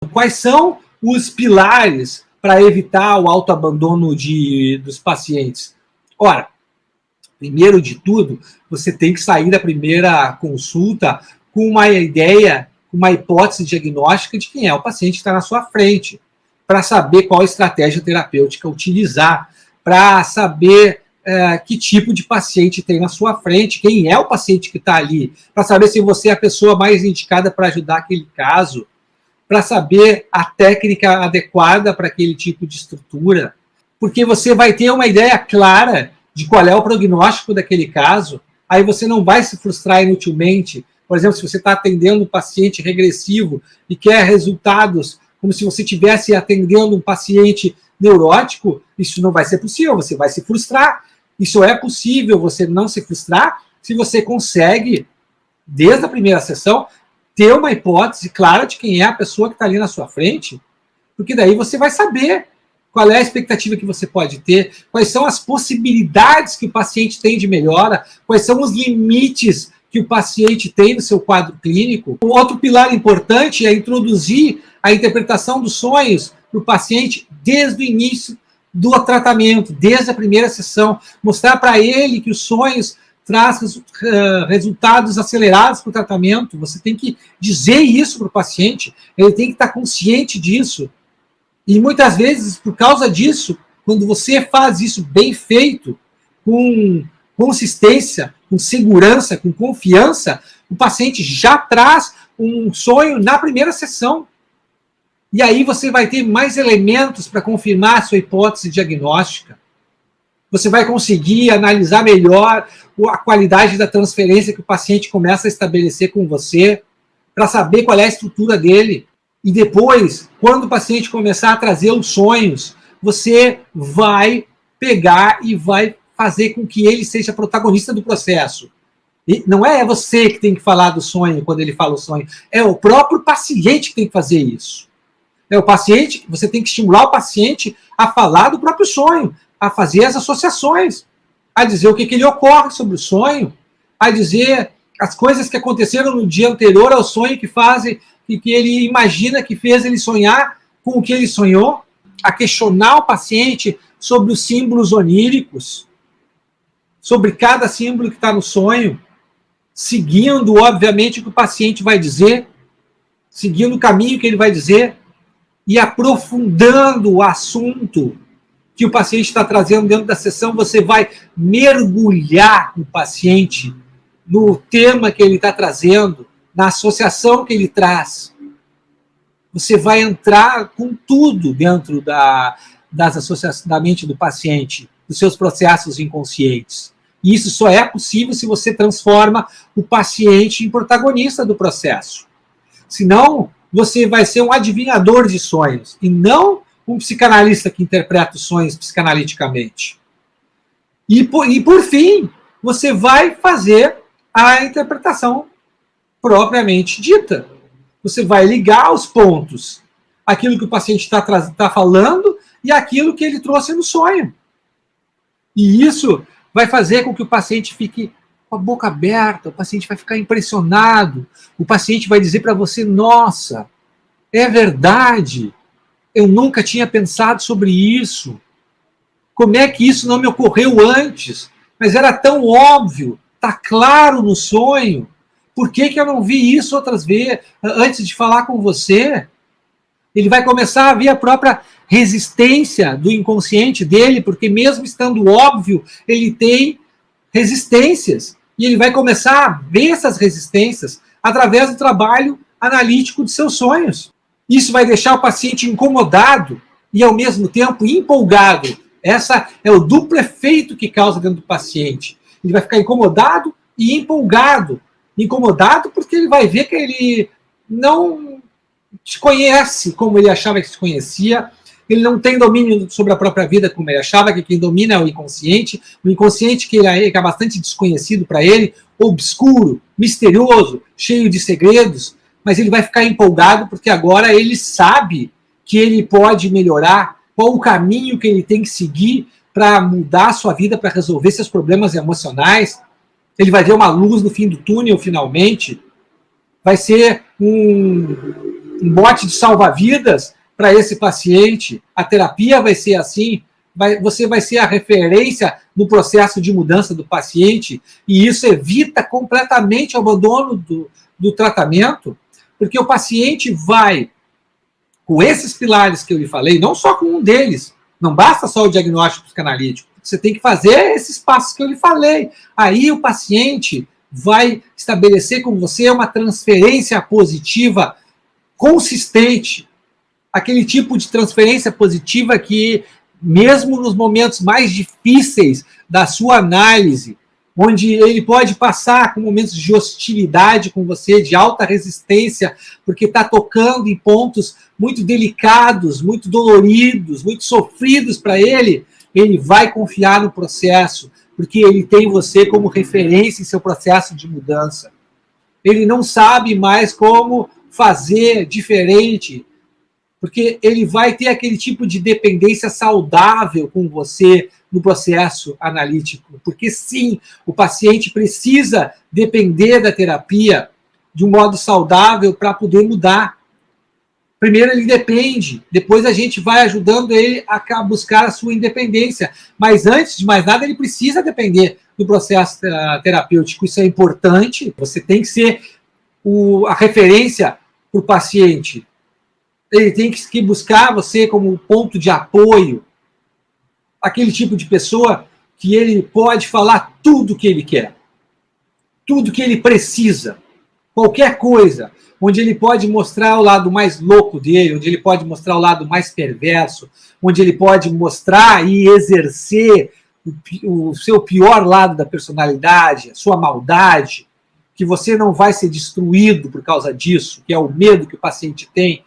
quais são os pilares para evitar o autoabandono dos pacientes? Ora, primeiro de tudo, você tem que sair da primeira consulta com uma ideia, com uma hipótese diagnóstica de quem é o paciente que está na sua frente, para saber qual estratégia terapêutica utilizar, para saber que tipo de paciente tem na sua frente, quem é o paciente que está ali, para saber se você é a pessoa mais indicada para ajudar aquele caso, para saber a técnica adequada para aquele tipo de estrutura, porque você vai ter uma ideia clara de qual é o prognóstico daquele caso, aí você não vai se frustrar inutilmente. Por exemplo, se você está atendendo um paciente regressivo e quer resultados como se você estivesse atendendo um paciente neurótico, isso não vai ser possível, você vai se frustrar. Isso é possível você não se frustrar se você consegue, desde a primeira sessão, ter uma hipótese clara de quem é a pessoa que está ali na sua frente, porque daí você vai saber qual é a expectativa que você pode ter, quais são as possibilidades que o paciente tem de melhora, quais são os limites que o paciente tem no seu quadro clínico. Um outro pilar importante é introduzir a interpretação dos sonhos para o paciente desde o início do tratamento, desde a primeira sessão, mostrar para ele que os sonhos traz resultados acelerados para o tratamento. Você tem que dizer isso para o paciente, ele tem que estar consciente disso. E muitas vezes, por causa disso, quando você faz isso bem feito, com consistência, com segurança, com confiança, o paciente já traz um sonho na primeira sessão. E aí você vai ter mais elementos para confirmar a sua hipótese diagnóstica. Você vai conseguir analisar melhor a qualidade da transferência que o paciente começa a estabelecer com você, para saber qual é a estrutura dele. E depois, quando o paciente começar a trazer os sonhos, você vai pegar e vai fazer com que ele seja protagonista do processo. E não é você que tem que falar do sonho quando ele fala o sonho, é o próprio paciente que tem que fazer isso. É o paciente, você tem que estimular o paciente a falar do próprio sonho, a fazer as associações, a dizer o que lhe ocorre sobre o sonho, a dizer as coisas que aconteceram no dia anterior ao sonho que fazem, que ele imagina que fez ele sonhar com o que ele sonhou, a questionar o paciente sobre os símbolos oníricos, sobre cada símbolo que está no sonho, seguindo, obviamente, o que o paciente vai dizer, seguindo o caminho que ele vai dizer, e aprofundando o assunto que o paciente está trazendo dentro da sessão, você vai mergulhar o paciente no tema que ele está trazendo, na associação que ele traz. Você vai entrar com tudo dentro das associações da mente do paciente, dos seus processos inconscientes. E isso só é possível se você transforma o paciente em protagonista do processo. Senão, você vai ser um adivinhador de sonhos, e não um psicanalista que interpreta os sonhos psicanaliticamente. E por fim, você vai fazer a interpretação propriamente dita. Você vai ligar os pontos, aquilo que o paciente está falando e aquilo que ele trouxe no sonho. E isso vai fazer com que o paciente fique com a boca aberta, o paciente vai ficar impressionado, o paciente vai dizer para você, nossa, é verdade, eu nunca tinha pensado sobre isso, como é que isso não me ocorreu antes? Mas era tão óbvio, está claro no sonho, por que eu não vi isso outras vezes, antes de falar com você? Ele vai começar a ver a própria resistência do inconsciente dele, porque mesmo estando óbvio, ele tem resistências. E ele vai começar a ver essas resistências através do trabalho analítico de seus sonhos. Isso vai deixar o paciente incomodado e, ao mesmo tempo, empolgado. Essa é o duplo efeito que causa dentro do paciente. Ele vai ficar incomodado e empolgado. Incomodado porque ele vai ver que ele não te conhece como ele achava que se conhecia, ele não tem domínio sobre a própria vida como ele achava, que quem domina é o inconsciente que é bastante desconhecido para ele, obscuro, misterioso, cheio de segredos, mas ele vai ficar empolgado porque agora ele sabe que ele pode melhorar, qual o caminho que ele tem que seguir para mudar a sua vida, para resolver seus problemas emocionais. Ele vai ver uma luz no fim do túnel, finalmente. Vai ser um bote de salva-vidas para esse paciente. A terapia vai ser assim, você vai ser a referência no processo de mudança do paciente, e isso evita completamente o abandono do tratamento, porque o paciente vai, com esses pilares que eu lhe falei, não só com um deles, não basta só o diagnóstico psicanalítico, você tem que fazer esses passos que eu lhe falei. Aí o paciente vai estabelecer com você uma transferência positiva consistente, aquele tipo de transferência positiva que, mesmo nos momentos mais difíceis da sua análise, onde ele pode passar com momentos de hostilidade com você, de alta resistência, porque está tocando em pontos muito delicados, muito doloridos, muito sofridos para ele, ele vai confiar no processo, porque ele tem você como referência em seu processo de mudança. Ele não sabe mais como fazer diferente, porque ele vai ter aquele tipo de dependência saudável com você no processo analítico. Porque, sim, o paciente precisa depender da terapia de um modo saudável para poder mudar. Primeiro ele depende, depois a gente vai ajudando ele a buscar a sua independência. Mas, antes de mais nada, ele precisa depender do processo terapêutico. Isso é importante. Você tem que ser a referência para o paciente. Ele tem que buscar você como ponto de apoio, aquele tipo de pessoa que ele pode falar tudo o que ele quer, tudo que ele precisa, qualquer coisa, onde ele pode mostrar o lado mais louco dele, onde ele pode mostrar o lado mais perverso, onde ele pode mostrar e exercer o seu pior lado da personalidade, a sua maldade, que você não vai ser destruído por causa disso, que é o medo que o paciente tem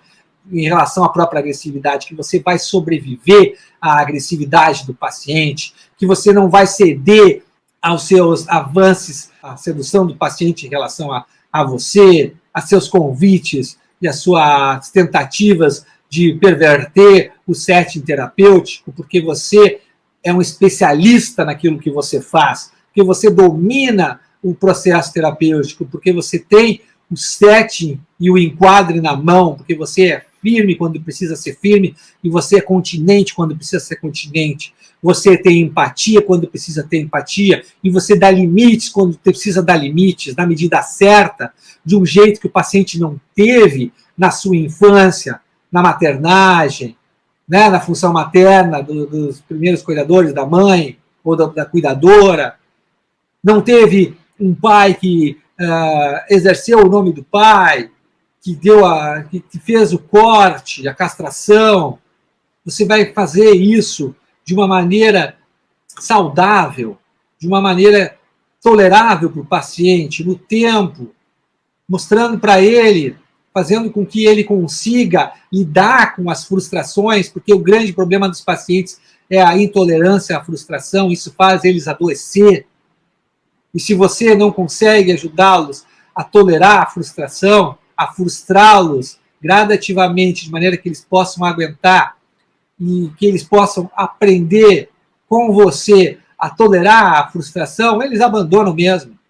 em relação à própria agressividade, que você vai sobreviver à agressividade do paciente, que você não vai ceder aos seus avanços, à sedução do paciente em relação a você, a seus convites e as suas tentativas de perverter o setting terapêutico, porque você é um especialista naquilo que você faz, porque você domina o processo terapêutico, porque você tem o setting e o enquadre na mão, porque você é firme quando precisa ser firme, e você é continente quando precisa ser continente. Você tem empatia quando precisa ter empatia, e você dá limites quando precisa dar limites, na medida certa, de um jeito que o paciente não teve na sua infância, na maternagem, né, na função materna dos primeiros cuidadores, da mãe ou da cuidadora. Não teve um pai que exerceu o nome do pai, que fez o corte, a castração. Você vai fazer isso de uma maneira saudável, de uma maneira tolerável para o paciente, no tempo, mostrando para ele, fazendo com que ele consiga lidar com as frustrações, porque o grande problema dos pacientes é a intolerância à frustração, isso faz eles adoecer. E se você não consegue ajudá-los a tolerar a frustração, a frustrá-los gradativamente, de maneira que eles possam aguentar e que eles possam aprender com você a tolerar a frustração, eles abandonam mesmo.